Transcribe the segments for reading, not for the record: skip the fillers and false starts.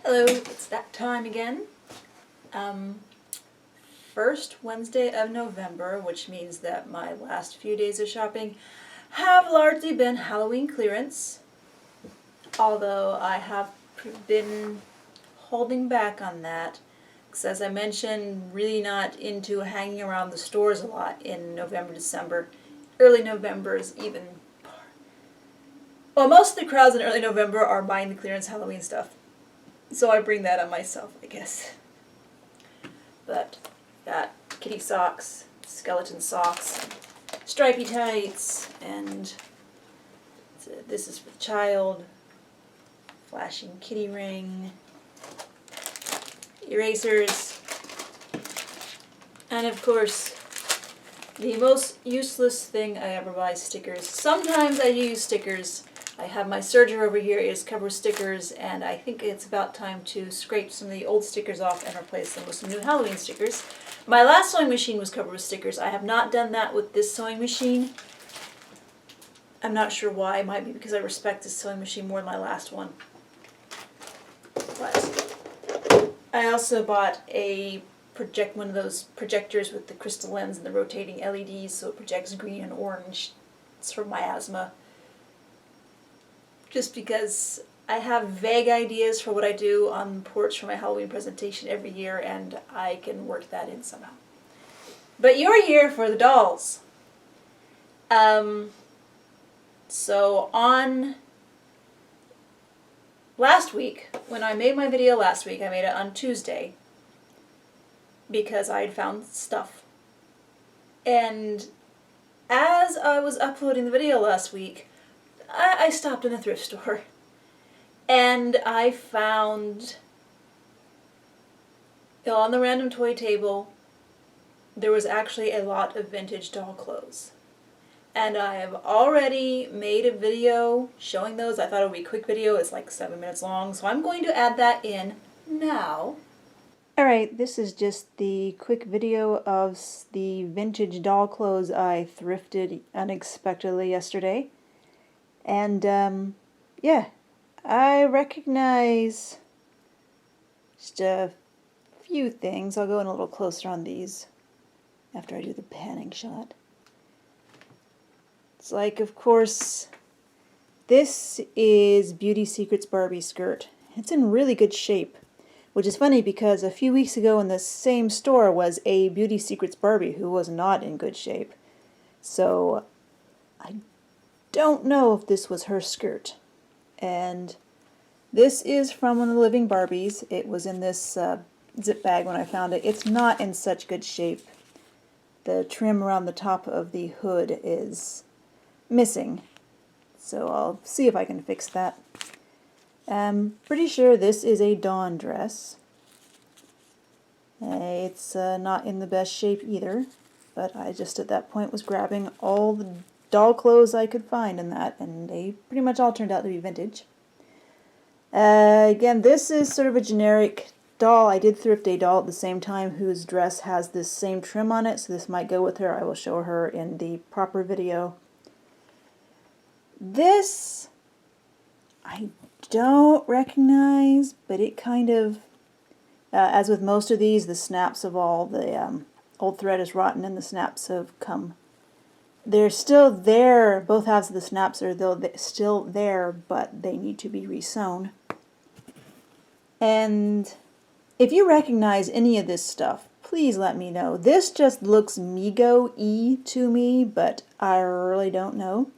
Hello, it's that time again. First Wednesday of November, which means that my last few days of shopping have largely been Halloween clearance, although I have been holding back on that, because as I mentioned, really not into hanging around the stores a lot in November, December. Early November is even... Well, most of the crowds in early November are buying the clearance Halloween stuff. So I bring that on myself, I guess. But got kitty socks, skeleton socks, stripy tights, and this is for the child, flashing kitty ring, erasers, and of course the most useless thing I ever buy, stickers. Sometimes I use stickers. I have my serger over here, it is covered with stickers, and I think it's about time to scrape some of the old stickers off and replace them with some new Halloween stickers. My last sewing machine was covered with stickers. I have not done that with this sewing machine. I'm not sure why. It might be because I respect this sewing machine more than my last one. But I also bought one of those projectors with the crystal lens and the rotating LEDs, so it projects green and orange. It's for my asthma. Just because I have vague ideas for what I do on the porch for my Halloween presentation every year, and I can work that in somehow. But you're here for the dolls. So on last week, when I made my video last week, I made it on Tuesday because I had found stuff. And as I was uploading the video last week, I stopped in a thrift store and I found, on the random toy table, there was actually a lot of vintage doll clothes. And I have already made a video showing those. I thought it would be a quick video. It's like 7 minutes long, so I'm going to add that in now. Alright, this is just the quick video of the vintage doll clothes I thrifted unexpectedly yesterday. And, yeah, I recognize just a few things. I'll go in a little closer on these after I do the panning shot. It's like, of course, this is Beauty Secret's Barbie skirt. It's in really good shape, which is funny because a few weeks ago in the same store was a Beauty Secret's Barbie who was not in good shape. So, I don't know if this was her skirt. And this is from one of the Living Barbies. It was in this zip bag when I found it. It's not in such good shape. The trim around the top of the hood is missing. So I'll see if I can fix that. I'm pretty sure this is a Dawn dress. It's not in the best shape either. But I just at that point was grabbing all the doll clothes I could find in that, and they pretty much all turned out to be vintage. Again, this is sort of a generic doll. I did thrift a doll at the same time whose dress has this same trim on it, so this might go with her. I will show her in the proper video. This I don't recognize, but it kind of, as with most of these, the snaps of all the old thread is rotten and the snaps have come. They're still there, both halves of the snaps are still there, but they need to be resewn. And if you recognize any of this stuff, please let me know. This just looks Mego-y to me, but I really don't know.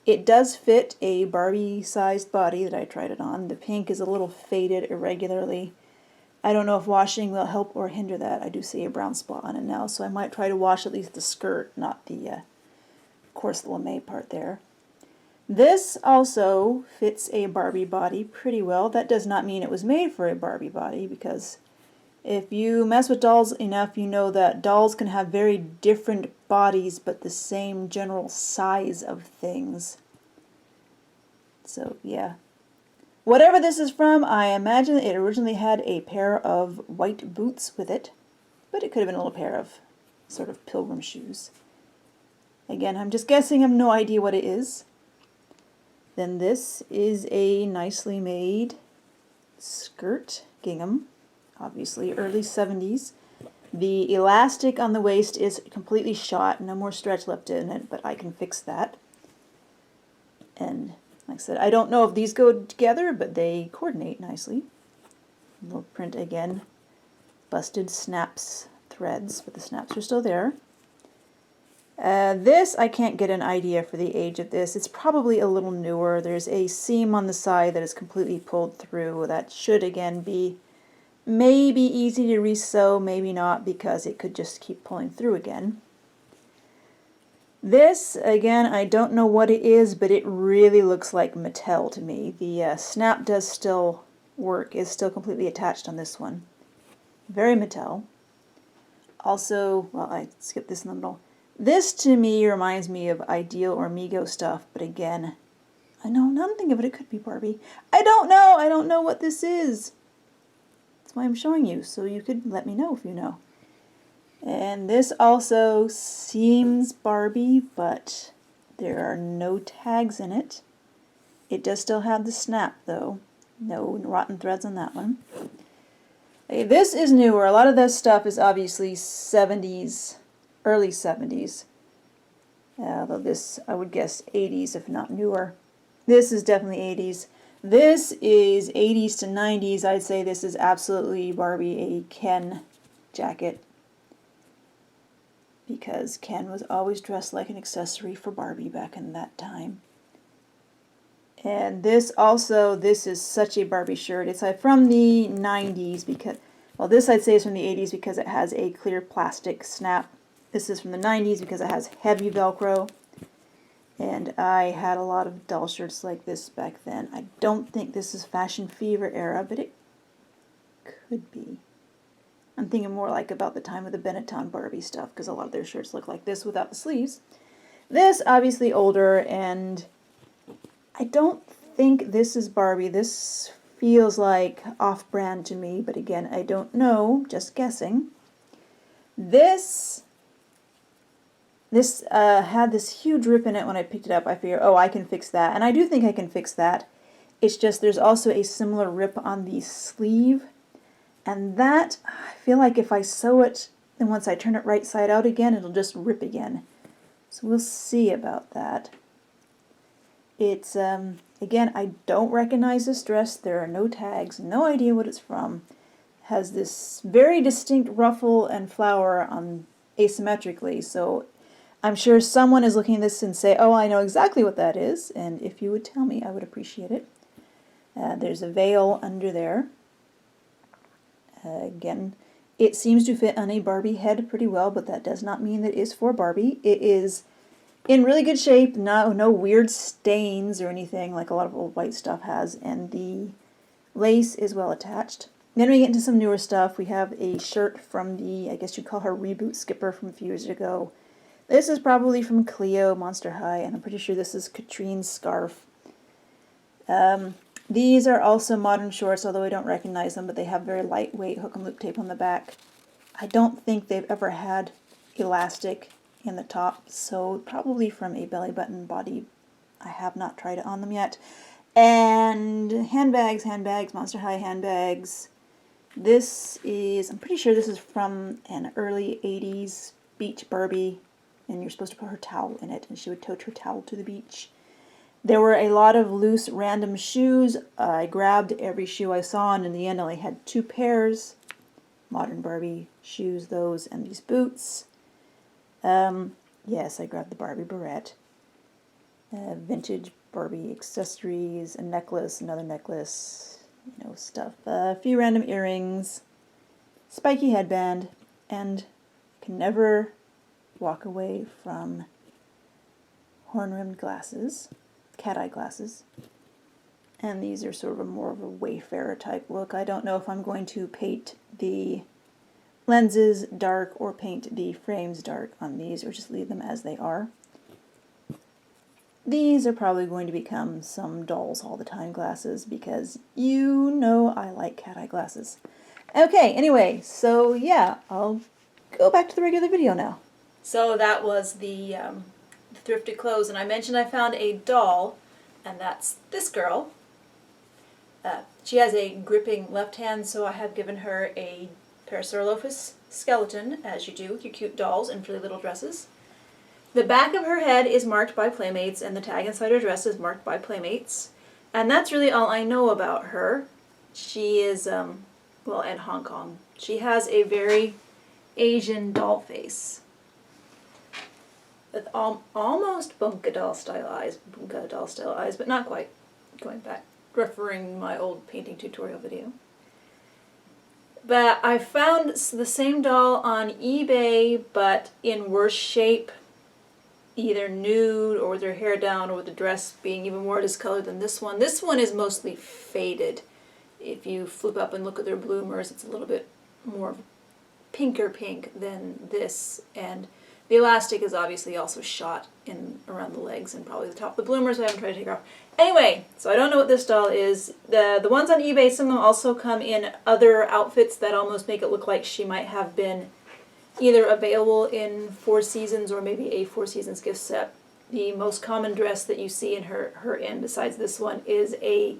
It does fit a Barbie-sized body that I tried it on. The pink is a little faded irregularly. I don't know if washing will help or hinder that. I do see a brown spot on it now, so I might try to wash at least the skirt, not the course the lame part there. This also fits a Barbie body pretty well. That does not mean it was made for a Barbie body, because if you mess with dolls enough, you know that dolls can have very different bodies but the same general size of things. So yeah. Whatever this is from, I imagine it originally had a pair of white boots with it, but it could have been a little pair of sort of pilgrim shoes. Again, I'm just guessing, I have no idea what it is. Then this is a nicely made skirt gingham, obviously early 70s. The elastic on the waist is completely shot, no more stretch left in it, but I can fix that. And like I said, I don't know if these go together, but they coordinate nicely. Little print again, busted snaps threads, but the snaps are still there. This, I can't get an idea for the age of this. It's probably a little newer. There's a seam on the side that is completely pulled through. That should, again, be maybe easy to resew, maybe not, because it could just keep pulling through again. This, again, I don't know what it is, but it really looks like Mattel to me. The snap does still work, is still completely attached on this one. Very Mattel. Also, well, I skipped this in the middle. This, to me, reminds me of Ideal or Mego stuff, but again, I know, now I'm thinking of it, it could be Barbie. I don't know what this is. That's why I'm showing you, so you could let me know if you know. And this also seems Barbie, but there are no tags in it. It does still have the snap, though. No rotten threads on that one. Okay, this is newer. A lot of this stuff is obviously 70s, early 70s. Although this, I would guess 80s, if not newer. This is definitely 80s. This is 80s to 90s. I'd say this is absolutely Barbie, a Ken jacket. Because Ken was always dressed like an accessory for Barbie back in that time. And this also, this is such a Barbie shirt. It's from the 90s because, well, this I'd say is from the 80s because it has a clear plastic snap. This is from the 90s because it has heavy Velcro. And I had a lot of doll shirts like this back then. I don't think this is Fashion Fever era, but it could be. I'm thinking more like about the time of the Benetton Barbie stuff, because a lot of their shirts look like this without the sleeves. This, obviously older, and I don't think this is Barbie. This feels like off-brand to me, but again, I don't know, just guessing. This had this huge rip in it when I picked it up. I figured, oh, I can fix that, and I do think I can fix that. It's just there's also a similar rip on the sleeve. And that, I feel like if I sew it, then once I turn it right side out again, it'll just rip again. So we'll see about that. It's, again, I don't recognize this dress. There are no tags, no idea what it's from. It has this very distinct ruffle and flower on asymmetrically, so I'm sure someone is looking at this and say, oh, I know exactly what that is, and if you would tell me, I would appreciate it. There's a veil under there. Again, it seems to fit on a Barbie head pretty well, but that does not mean that it is for Barbie. It is in really good shape, no weird stains or anything like a lot of old white stuff has, and the lace is well attached. Then we get into some newer stuff. We have a shirt from the, I guess you'd call her reboot skipper from a few years ago. This is probably from Cleo Monster High, and I'm pretty sure this is Katrine's scarf. These are also modern shorts, although I don't recognize them, but they have very lightweight hook and loop tape on the back. I don't think they've ever had elastic in the top, so probably from a belly button body. I have not tried it on them yet. And handbags, Monster High handbags. This is, I'm pretty sure this is from an early 80s beach Barbie, and you're supposed to put her towel in it, and she would tote her towel to the beach. There were a lot of loose random shoes. I grabbed every shoe I saw, and in the end I only had 2 pairs. Modern Barbie shoes, those, and these boots. Yes, I grabbed the Barbie barrette. Vintage Barbie accessories, a necklace, another necklace, stuff. A few random earrings, spiky headband, and can never walk away from horn-rimmed glasses. Cat-eye glasses, and these are sort of more of a Wayfarer type look. I don't know if I'm going to paint the lenses dark or paint the frames dark on these, or just leave them as they are. These are probably going to become some dolls all the time glasses, because you know I like cat-eye glasses. Okay, anyway, so yeah, I'll go back to the regular video now. So that was the thrifted clothes, and I mentioned I found a doll, and that's this girl. She has a gripping left hand, so I have given her a Parasaurolophus skeleton, as you do with your cute dolls and frilly little dresses. The back of her head is marked by Playmates, and the tag inside her dress is marked by Playmates. And that's really all I know about her. She is, well, and Hong Kong. She has a very Asian doll face. With almost Bunka doll style eyes, but not quite. Going back, referring my old painting tutorial video. But I found the same doll on eBay, but in worse shape, either nude or with her hair down or with the dress being even more discolored than this one. This one is mostly faded. If you flip up and look at their bloomers, it's a little bit more pinker pink than this, and the elastic is obviously also shot in around the legs and probably the top of the bloomers. I haven't tried to take her off. Anyway, so I don't know what this doll is. The ones on eBay, some of them also come in other outfits that almost make it look like she might have been either available in Four Seasons or maybe a Four Seasons gift set. The most common dress that you see in her in, besides this one, is a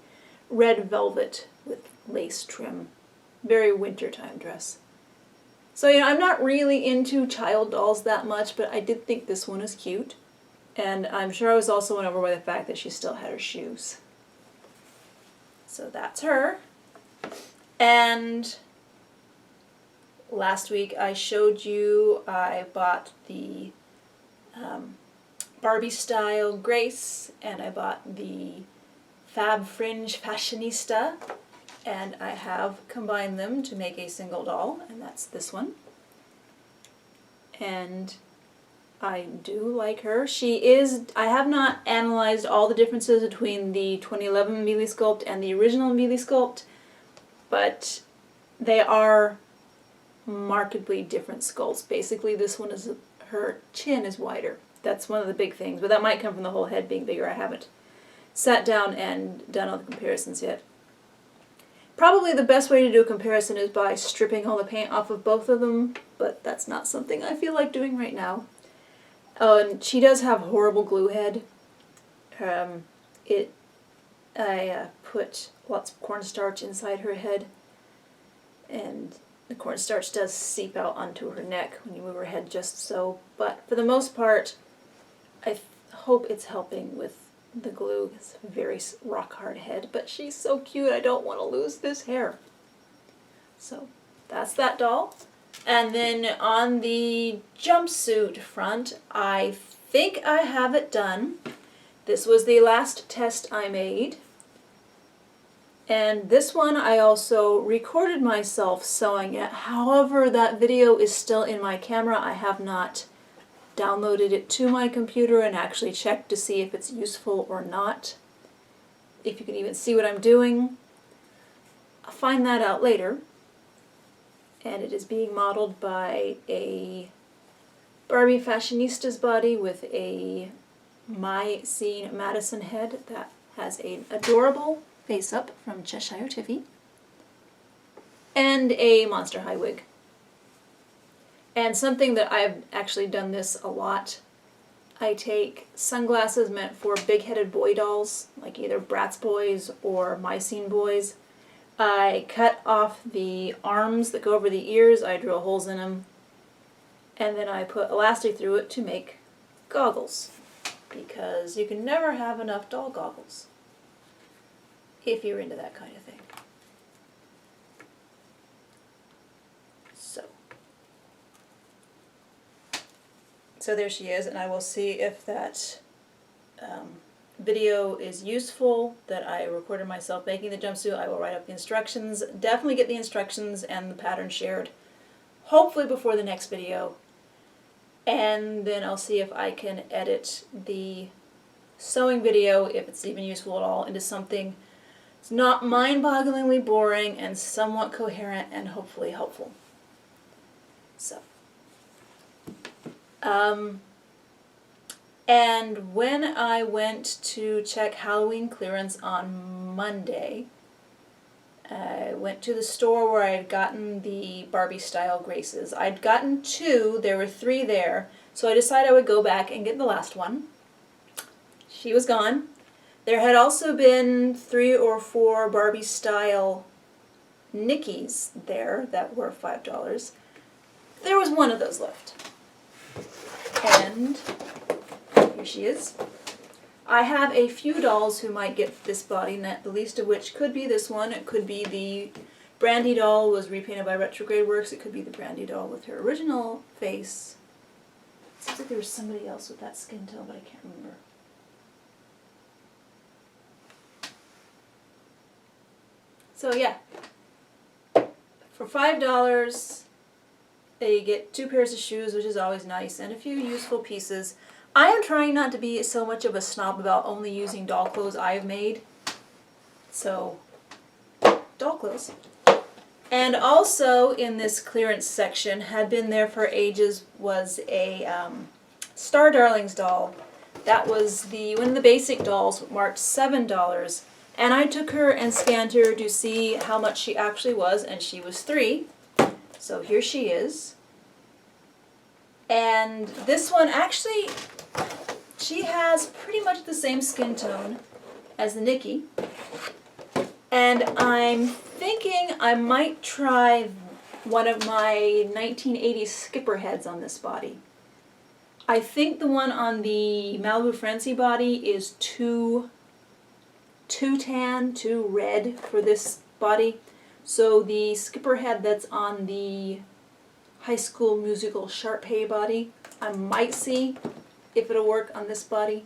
red velvet with lace trim. Very wintertime dress. So, you know, I'm not really into child dolls that much, but I did think this one is cute. And I'm sure I was also won over by the fact that she still had her shoes. So that's her. And last week I showed you I bought the Barbie style Grace, and I bought the Fab Fringe Fashionista, and I have combined them to make a single doll, and that's this one. And I do like her. I have not analyzed all the differences between the 2011 Mealy Sculpt and the original Mealy Sculpt, but they are markedly different sculpts. Basically, this one is, her chin is wider. That's one of the big things, but that might come from the whole head being bigger. I haven't sat down and done all the comparisons yet. Probably the best way to do a comparison is by stripping all the paint off of both of them, but that's not something I feel like doing right now. Oh, and she does have horrible glue head. I put lots of cornstarch inside her head, and the cornstarch does seep out onto her neck when you move her head just so, but for the most part, I hope it's helping with the glue. It's a very rock hard head, but she's so cute, I don't want to lose this hair. So that's that doll. And then on the jumpsuit front, I think I have it done. This was the last test I made. And this one I also recorded myself sewing it. However, that video is still in my camera. I have not downloaded it to my computer and actually checked to see if it's useful or not. If you can even see what I'm doing. I'll find that out later. And it is being modeled by a Barbie Fashionista's body with a My Scene Madison head that has an adorable face-up from Cheshire Tiffy and a Monster High wig. And something that I've actually done this a lot, I take sunglasses meant for big-headed boy dolls, like either Bratz boys or My Scene boys. I cut off the arms that go over the ears, I drill holes in them, and then I put elastic through it to make goggles, because you can never have enough doll goggles if you're into that kind of thing. So there she is, and I will see if that video is useful that I recorded myself making the jumpsuit. I will write up the instructions. Definitely get the instructions and the pattern shared, hopefully before the next video. And then I'll see if I can edit the sewing video, if it's even useful at all, into something that's not mind-bogglingly boring and somewhat coherent and hopefully helpful. So. And when I went to check Halloween clearance on Monday, I went to the store where I had gotten the Barbie style Graces. I'd gotten 2, there were 3 there, so I decided I would go back and get the last one. She was gone, There had also been 3 or 4 Barbie style Nickies there that were $5. There was one of those left. And here she is. I have a few dolls who might get this body, not the least of which could be this one. It could be the Brandy doll was repainted by Retrograde Works. It could be the Brandy doll with her original face. It seems like there was somebody else with that skin tone, but I can't remember. So yeah, for $5, they get 2 pairs of shoes, which is always nice, and a few useful pieces. I am trying not to be so much of a snob about only using doll clothes I have made. So, doll clothes. And also in this clearance section, had been there for ages, was a Star Darlings doll. That was one of the basic dolls, marked $7. And I took her and scanned her to see how much she actually was, and she was 3. So here she is. And this one actually, she has pretty much the same skin tone as the Nikki. And I'm thinking I might try one of my 1980s skipper heads on this body. I think the one on the Malibu Frenzy body is too tan, too red for this body. So the skipper head that's on the High School Musical Sharpay body, I might see if it'll work on this body.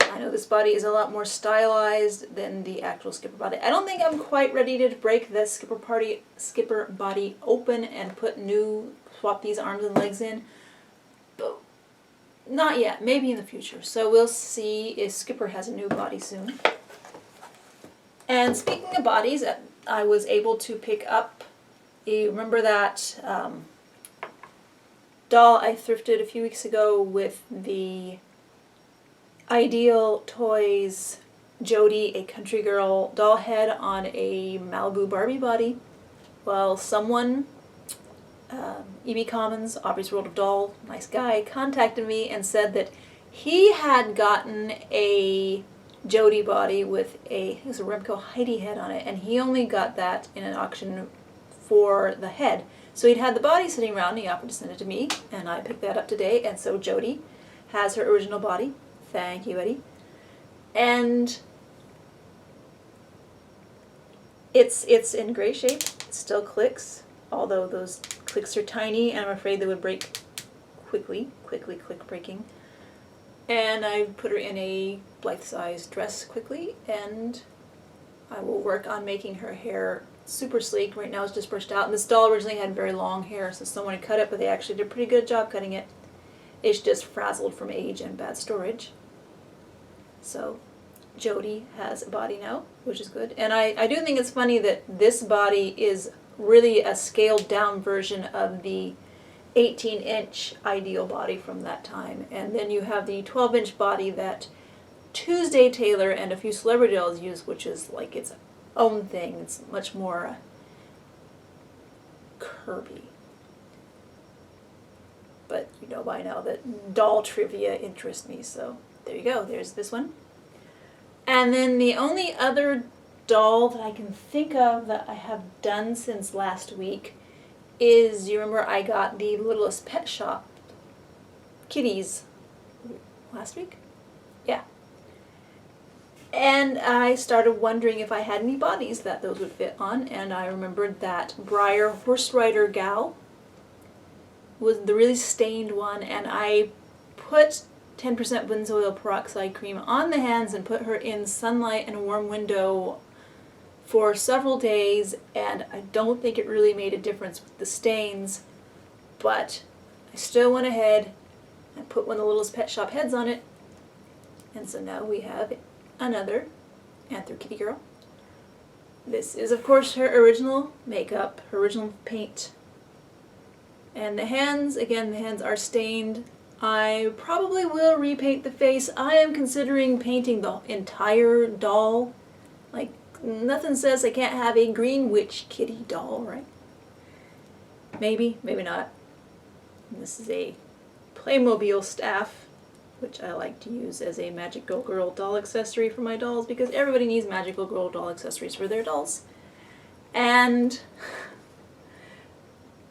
I know this body is a lot more stylized than the actual skipper body. I don't think I'm quite ready to break the skipper body open and swap these arms and legs in. But not yet, maybe in the future. So we'll see if Skipper has a new body soon. And speaking of bodies, I was able to pick up, you remember that doll I thrifted a few weeks ago with the Ideal Toys Jody, a country girl doll head on a Malibu Barbie body? Well, someone, E.B. Commons, Aubrey's World of Doll, nice guy, contacted me and said that he had gotten a Jody body with it was a Remco Heidi head on it, and he only got that in an auction for the head. So he'd had the body sitting around, and he offered to send it to me, and I picked that up today, and so Jody has her original body. Thank you, Eddie. And it's in great shape. It still clicks, although those clicks are tiny, and I'm afraid they would break quickly click breaking. And I put her in a Blythe-sized dress quickly, and I will work on making her hair super sleek. Right now it's just brushed out, and this doll originally had very long hair, so someone cut it, but they actually did a pretty good job cutting it. It's just frazzled from age and bad storage. So Jody has a body now, which is good. And I do think it's funny that this body is really a scaled down version of the 18-inch Ideal body from that time. And then you have the 12-inch body that Tuesday Taylor and a few celebrity dolls use, which is like its own thing. It's much more curvy. But you know by now that doll trivia interests me, so there you go. There's this one. And then the only other doll that I can think of that I have done since last week is, you remember I got the Littlest Pet Shop kitties last week? Yeah. And I started wondering if I had any bodies that those would fit on, and I remembered that Briar Horse Rider gal was the really stained one, and I put 10% benzoyl peroxide cream on the hands and put her in sunlight and a warm window for several days, and I don't think it really made a difference with the stains, but I still went ahead and put one of the Littlest Pet Shop heads on it, and so now we have another Anther Kitty Girl. This is of course her original makeup, her original paint. And the hands, again, the hands are stained. I probably will repaint the face. I am considering painting the entire doll. Like, nothing says I can't have a green witch kitty doll, right? Maybe, maybe not. And this is a Playmobil staff which I like to use as a magical girl doll accessory for my dolls because everybody needs magical girl doll accessories for their dolls. And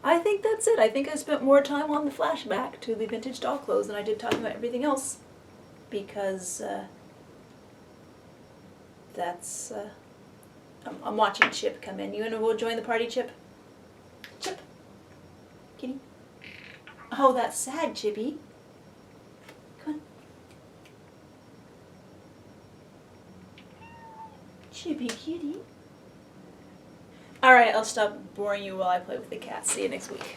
I think that's it. I think I spent more time on the flashback to the vintage doll clothes than I did talking about everything else because that's I'm watching Chip come in. You want to go join the party, Chip? Chip. Kitty. Oh, that's sad, Chippy. Come on. Chippy kitty. Alright, I'll stop boring you while I play with the cat. See you next week.